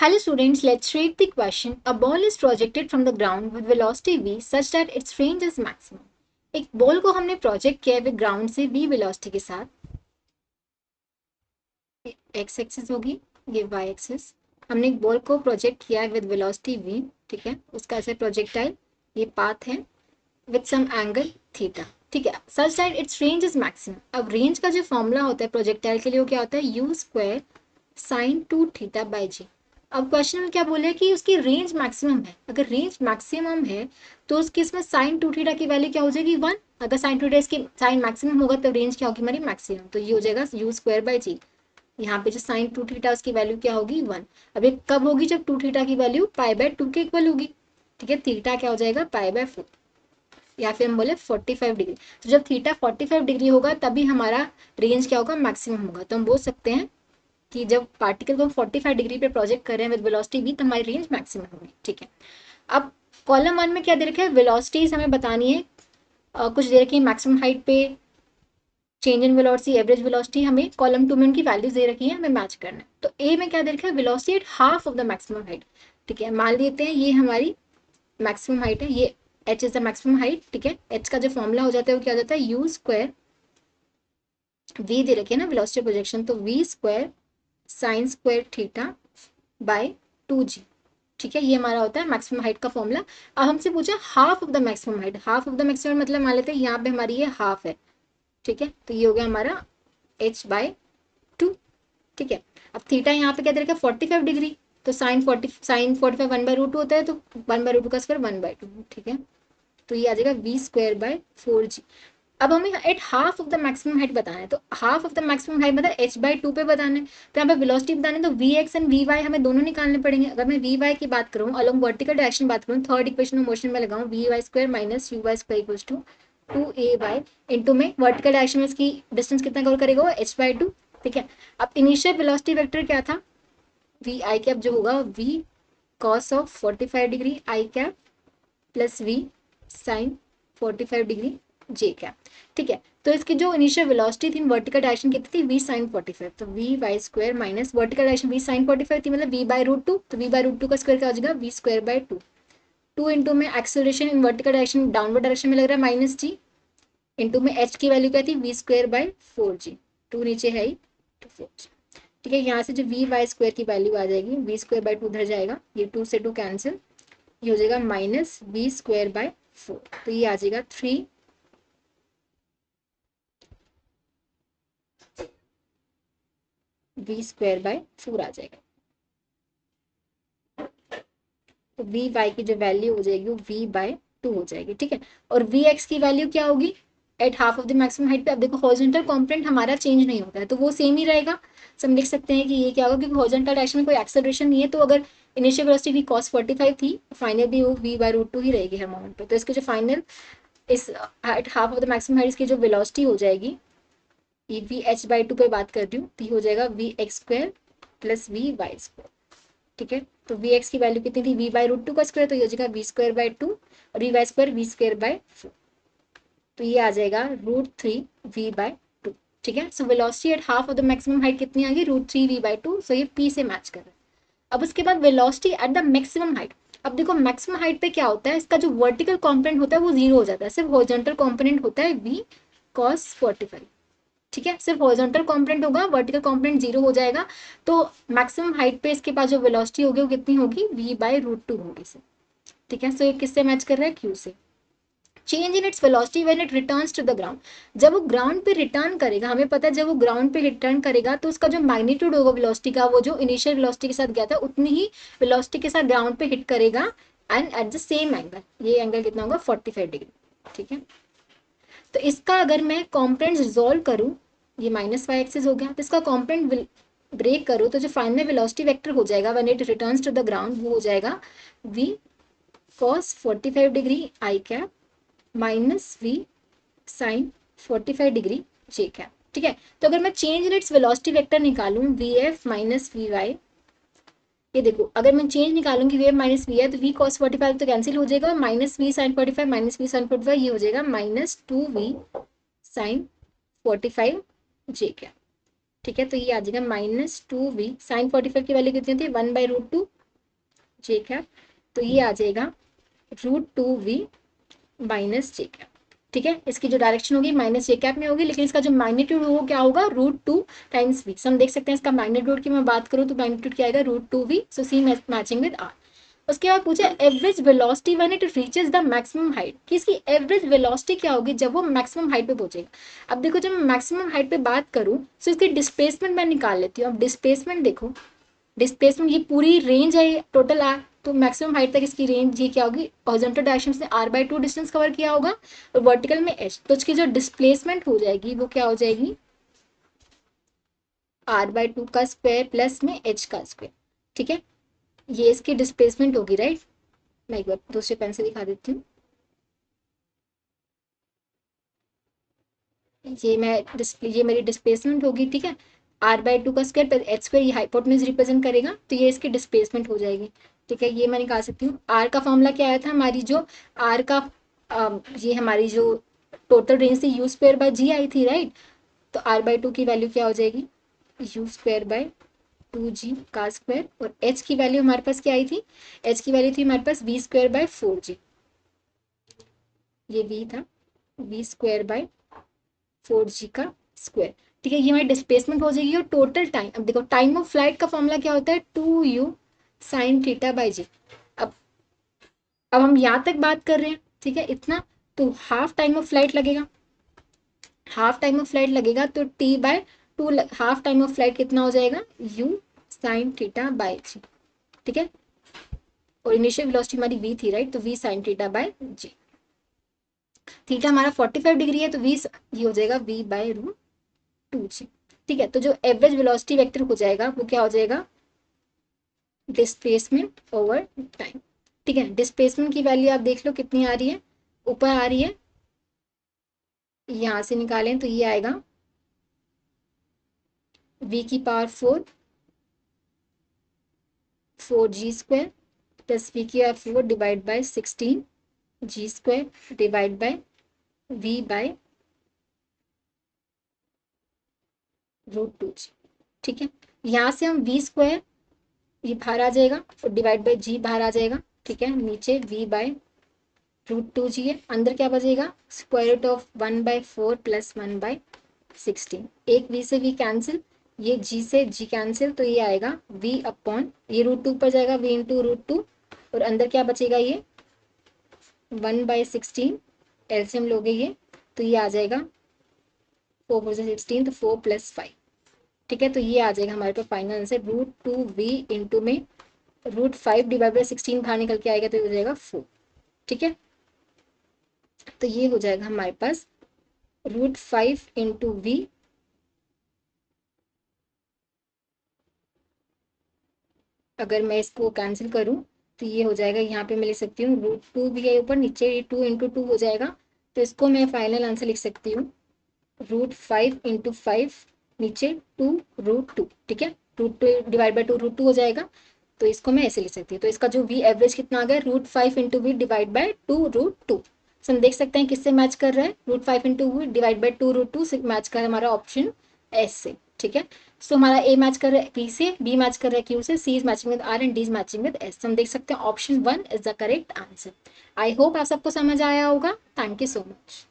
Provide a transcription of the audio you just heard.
Hello students, let's read the question. A ball is projected from the ground with velocity v such that its range is maximum. एक ball को हमने project किया है with ground से v velocity के साथ. x axis होगी, ये y एक्सिस. हमने एक बॉल को प्रोजेक्ट किया है विद वेलोसिटी v, ठीक है. उसका ऐसे प्रोजेक्टाइल, ये पाथ है विद सम एंगल थीटा, ठीक है. Such that it's range is maximum. अब रेंज का जो फॉर्मूला होता है प्रोजेक्टाइल के लिए वो क्या होता है, u square sine 2 theta by g. अब क्वेश्चन में क्या बोले कि उसकी रेंज मैक्सिमम है. अगर रेंज मैक्सिमम है तो उसकी इसमें साइन 2 थीटा की वैल्यू क्या हो जाएगी 1. अगर साइन 2 थीटा इसकी साइन मैक्सिमम होगा तो रेंज क्या होगी हमारी मैक्सिमम. तो ये हो जाएगा यू स्क्वायर बाई जी. यहाँ पे जो साइन 2 थीटा उसकी वैल्यू क्या होगी 1. अब ये कब होगी, जब 2 थीटा की वैल्यू पाई बाय 2 के इक्वल होगी, ठीक है. थीटा क्या हो जाएगा पाई बाय 4, या फिर हम बोले 45 डिग्री. तो जब थीटा 45 डिग्री होगा तभी हमारा रेंज क्या होगा मैक्सिमम होगा. तो हम बोल सकते हैं कि जब पार्टिकल को हम 45 डिग्री पे प्रोजेक्ट कर रहे हैं विद वेलोसिटी v तो हमारी रेंज मैक्सिमम होगी, ठीक है. अब कॉलम 1 में क्या दे रखा है, वेलोसिटीज हमें बतानी है. कुछ दे रखी है मैक्सिमम हाइट पे, change in velocity, average velocity. हमें कॉलम 2 में उनकी वैल्यूज दे रखी है, हमें मैच करना है. तो ए में क्या दे रखा है, velocity at half of the maximum height, ठीक है. मान लेते हैं ये हमारी मैक्सिमम हाइट है, ये h is the maximum height, ठीक है. h का जो फॉर्मूला हो जाता है वो क्या हो जाता है, u स्क्वायर, v दे रखी है ना वेलोसिटी प्रोजेक्शन, तो v square sine square theta by 2g, ठीक है. ये हमारा होता है मैक्सिमम हाइट का फॉर्मूला. अब हमसे पूछा half of the maximum height. Half of the maximum मतलब मान लेते हैं यहाँ पे हमारी ये हाफ है, ठीक है. तो ये हो गया हमारा h बाय 2, ठीक है. अब थीटा यहाँ पे क्या दे रखा है 45 डिग्री, तो साइन 45 1 बाय रूट 2 होता है, तो 1 बाय रूट 2 का स्क्वायर 1 बाय 2, ठीक है. तो ये आ जाएगा वी स्क्वायर बाय 4g. अब हमें at half of the maximum height बताना है, तो half of the maximum height मतलब h बाई 2 पे बताना है. तो यहाँ पे वेलोसिटी बताना है, तो V X and V Y हमें दोनों निकालने पड़ेंगे. अगर मैं वी वाई की बात करूँ अलॉन्ग वर्टिकल डायरेक्शन बात करूँ, थर्ड इक्वेशन में मोशन में लगाऊँ V Y square minus U Y square equals to 2ay into में वर्टिकल डायरेक्शन में इसकी डिस्टेंस कितना कवर करेगा वो h बाई 2, ठीक है. अब इनिशियल वेलोसिटी वेक्टर क्या था, वी आई कैप जो होगा V cos of 45 degree I cap plus V sine 45 degree J cap, ठीक है. तो इसकी जो इनिशियल वेलोसिटी थी वर्टिकल डायरेक्शन कितनी थी, वी साइन 45, तो V Y square minus vertical direction V sine 45 थी मतलब वी बाई रूट 2, तो वी बाई रूट 2 का स्क्वायर क्या हो जाएगा वी स्क्वायर बाई 2. 2 इंटू में acceleration in vertical direction downward direction में लग रहा है माइनस जी, इंटू में एच की वैल्यू क्या थी वी स्क्वायर बाई 4g. 2 नीचे है ही तो 4g, ठीक है. यहाँ से जो वी वाई स्क्वायर की वैल्यू आ जाएगी वी स्क्वायर बाई 2 उधर जाएगा, ये 2 से 2 कैंसिल, ये हो जाएगा माइनस वी स्क्वायर बाय 4. तो ये आ जाएगा 3 वी स्क्वायर बाय 4 आ जाएगा. तो वी वाई की जो वैल्यू हो जाएगी वो वी बाय 2 हो जाएगी, ठीक है. और वी एक्स की वैल्यू क्या होगी eight half of the maximum height पे. अब देखो हॉरिजॉन्टल कंपोनेंट हमारा चेंज नहीं होता है तो वो सेम ही रहेगा. तो हम लिख सकते हैं कि ये क्या होगा, क्योंकि हॉरिजॉन्टल डायरेक्शन में कोई एक्सेलरेशन नहीं है. तो अगर इनिशियल वेलोसिटी वी कॉस 45 थी, फाइनल भी वो वी बाय रूट 2 ही रहेगी हर मोमेंट पे. तो इसके जो फाइनल इस eight half of the maximum height की जो वेलोसिटी हो जाएगी, ये वी एच बाई 2 पे बात कर रही हूँ, तो ये हो जाएगा V X square plus V Y square, ठीक है. तो वी एक्स की वैल्यू कितनी थी वी बाई रूट 2 का स्क्वायर, तो ये हो जाएगा वी स्क्वायर बाई 2 और V Y square V square by 4. तो ये आ जाएगा रूट 3 वी बाई 2, ठीक है. So velocity at half of the maximum height कितनी आ गई रूट 3 वी बाई 2. सो ये पी से मैच कर रहा है. अब उसके बाद velocity at the maximum height. अब देखो मैक्सिमम हाइट पे क्या होता है, इसका जो वर्टिकल कॉम्पोनेंट होता है वो जीरो हो जाता है, सिर्फ हॉरिजॉन्टल कॉम्पोनेंट होता है वी कॉस 45, ठीक है. सिर्फ हॉरिजॉन्टल कंपोनेंट होगा, वर्टिकल कंपोनेंट जीरो हो जाएगा. तो मैक्सिमम हाइट पे इसके पास जो वेलोसिटी होगी वो कितनी होगी वी बाई रूट 2 होगी, ठीक है. सो ये किससे मैच कर रहा है क्यू से. Change in its velocity when it returns to the ground. जब वो ग्राउंड पे रिटर्न करेगा, हमें पता है जब वो ग्राउंड पे रिटर्न करेगा तो उसका जो मैग्नीट्यूड होगा वेलोसिटी का, वो जो इनिशियल वेलोसिटी के साथ गया था उतनी ही वेलोसिटी के साथ ग्राउंड पे हिट करेगा and at the same angle. ये एंगल कितना होगा 45 डिग्री, ठीक है. तो इसका अगर मैं कॉम्पोनेंट रिजोल्व करूं, ये माइनस वाई एक्सिस हो गया, तो इसका कॉम्पोनेंट ब्रेक करूं तो जो फाइनल वेलोसिटी वेक्टर हो जाएगा when it returns to the ground वो हो जाएगा वी कॉस 45 डिग्री आई cap minus v sine 45 degree जे कैप, ठीक है. तो अगर मैं change in its velocity vector निकालूं v f minus v y, ये देखो अगर मैं चेंज निकालूंगी वी एफ माइनस वी है तो वी कॉस 45 तो कैंसिल हो जाएगा, minus v sine 45 minus v sine 45 ये हो जाएगा minus 2 V sine 45 J cap, ठीक है. तो ये आ जाएगा माइनस 2 वी साइन 45 की वैल्यू कितनी थी 1 बाई रूट 2 जे कैप, तो ये आ जाएगा √2v माइनस जे कैप। ठीक है, इसकी जो डायरेक्शन होगी माइनस जे कैप में होगी, लेकिन इसका जो मैग्नीट्यूड वो क्या होगा, √2 टाइम्स v। हम देख सकते हैं इसका मैग्नीट्यूड की मैं बात करूँ तो मैग्नीट्यूड क्या आएगा, √2v। So C matching with R. उसके बाद पूछा average velocity when it reaches the maximum height, कि इसकी एवरेज वेलोसिटी क्या होगी जब वो मैक्सिमम हाइट पे पहुंचेगा। अब देखो जब मैं मैक्सिमम हाइट पे बात करूँ तो इसकी डिस्प्लेसमेंट मैं निकाल लेती हूँ। अब डिस्प्लेसमेंट देखो, डिस्प्लेसमेंट ये पूरी रेंज है टोटल आर, तो मैक्सिमम हाइट तक इसकी रेंज ये क्या होगी, हॉरिजॉन्टल डायरेक्शन से r/2 डिस्टेंस कवर किया होगा और वर्टिकल में h, तो इसकी जो डिस्प्लेसमेंट हो जाएगी वो क्या हो जाएगी, r/2 का स्क्वायर प्लस में h का स्क्वायर। ठीक है, ये इसकी डिस्प्लेसमेंट होगी, राइट। मैं एक बार दूसरे पेन से दिखा देती हूँ। ये मेरी डिस्प्लेसमेंट होगी, ठीक है। r/2 का स्क्वायर प्लस h स्क्वायर, ये हाइपोटेन्यूज रिप्रेजेंट करेगा, तो ये इसकी डिस्प्लेसमेंट हो जाएगी। ठीक है, ये मैं निकाल सकती हूँ। r का फॉर्मूला क्या आया था, हमारी जो r का ये हमारी जो टोटल रेंज थी u स्क्वायर बाय g आई थी, राइट। तो r/2 की वैल्यू क्या हो जाएगी, u स्क्वायर बाय 2g का स्क्वायर, और h की वैल्यू हमारे पास क्या आई थी, h की वैल्यू थी हमारे पास v स्क्वायर बाय 4g, ये v था, v स्क्वायर बाय 4g का स्क्वायर। ठीक है, ये हमारी डिस्प्लेसमेंट हो जाएगी। और टोटल टाइम, अब देखो टाइम ऑफ फ्लाइट का फॉर्मूला क्या होता है, 2u sign theta by g. अब अब हम यहाँ तक बात कर रहे हैं, ठीक है, इतना, तो हाफ टाइम ऑफ फ्लाइट लगेगा, हाफ टाइम ऑफ फ्लाइट लगेगा तो t/2, half time of flight कितना हो जाएगा, u sine theta by G. ठीक है, और इनिशियल वेलोसिटी हमारी v थी, राइट, तो v sine theta by G. Theta हमारा 45 डिग्री है, तो v ये हो जाएगा v/√2g। ठीक है, तो जो एवरेज वेलोसिटी वेक्टर हो जाएगा वो क्या हो जाएगा, डिस्प्लेसमेंट ओवर टाइम। ठीक है, डिस्प्लेसमेंट की वैल्यू आप देख लो कितनी आ रही है, ऊपर आ रही है, यहां से निकालें तो ये आएगा v⁴ 4g² plus v⁴ divide by 16g² divide by v/√2g। ठीक है, यहाँ से हम v² ये बाहर आ जाएगा और डिवाइड बाय g बाहर आ जाएगा। ठीक है, नीचे v/√2g है, अंदर क्या बचेगा, स्क्वायर रूट ऑफ 1/4 प्लस 1/16। एक v से v कैंसिल, ये g से g कैंसिल, तो ये आएगा v अपॉन, ये √2 पर जाएगा, v इंटू √2, और अंदर क्या बचेगा, ये 1/16 एलसीएम लोगे ये, तो ये आ जाएगा 4×16, तो 4 + 5। ठीक है, तो ये आ जाएगा हमारे पास फाइनल आंसर, √2v इंटू में √5 डिवाइड बाई 16 बाहर निकल के आएगा तो ये हो जाएगा 4। ठीक है, तो ये हो जाएगा हमारे पास √5 इंटू v, अगर मैं इसको कैंसिल करूं तो ये हो जाएगा, यहाँ पे मैं लिख सकती हूँ √2 भी है ऊपर, नीचे ये 2 इंटू 2 हो जाएगा, तो इसको मैं फाइनल आंसर लिख सकती हूँ √5 इंटू 5, नीचे 2√2। ठीक है, √2 डिवाइड बाई 2 √2 हो जाएगा, तो इसको मैं ऐसे लिख सकती हूँ। तो इसका जो वी एवरेज कितना आ गया, √5 इंटू वी डिवाइड बाई 2√2। हम देख सकते हैं किससे मैच कर रहा है, √5 इंटू वी डिवाइड बाई 2√2 से मैच कर रहा है हमारा ऑप्शन एस से। ठीक है, सो हमारा ए मैच कर रहा है बी से, बी मैच कर रहा है क्यू से, C is matching with R and D is matching with S. हम देख सकते हैं option 1 is the correct answer. I hope आप सबको समझ आया होगा। Thank you so much.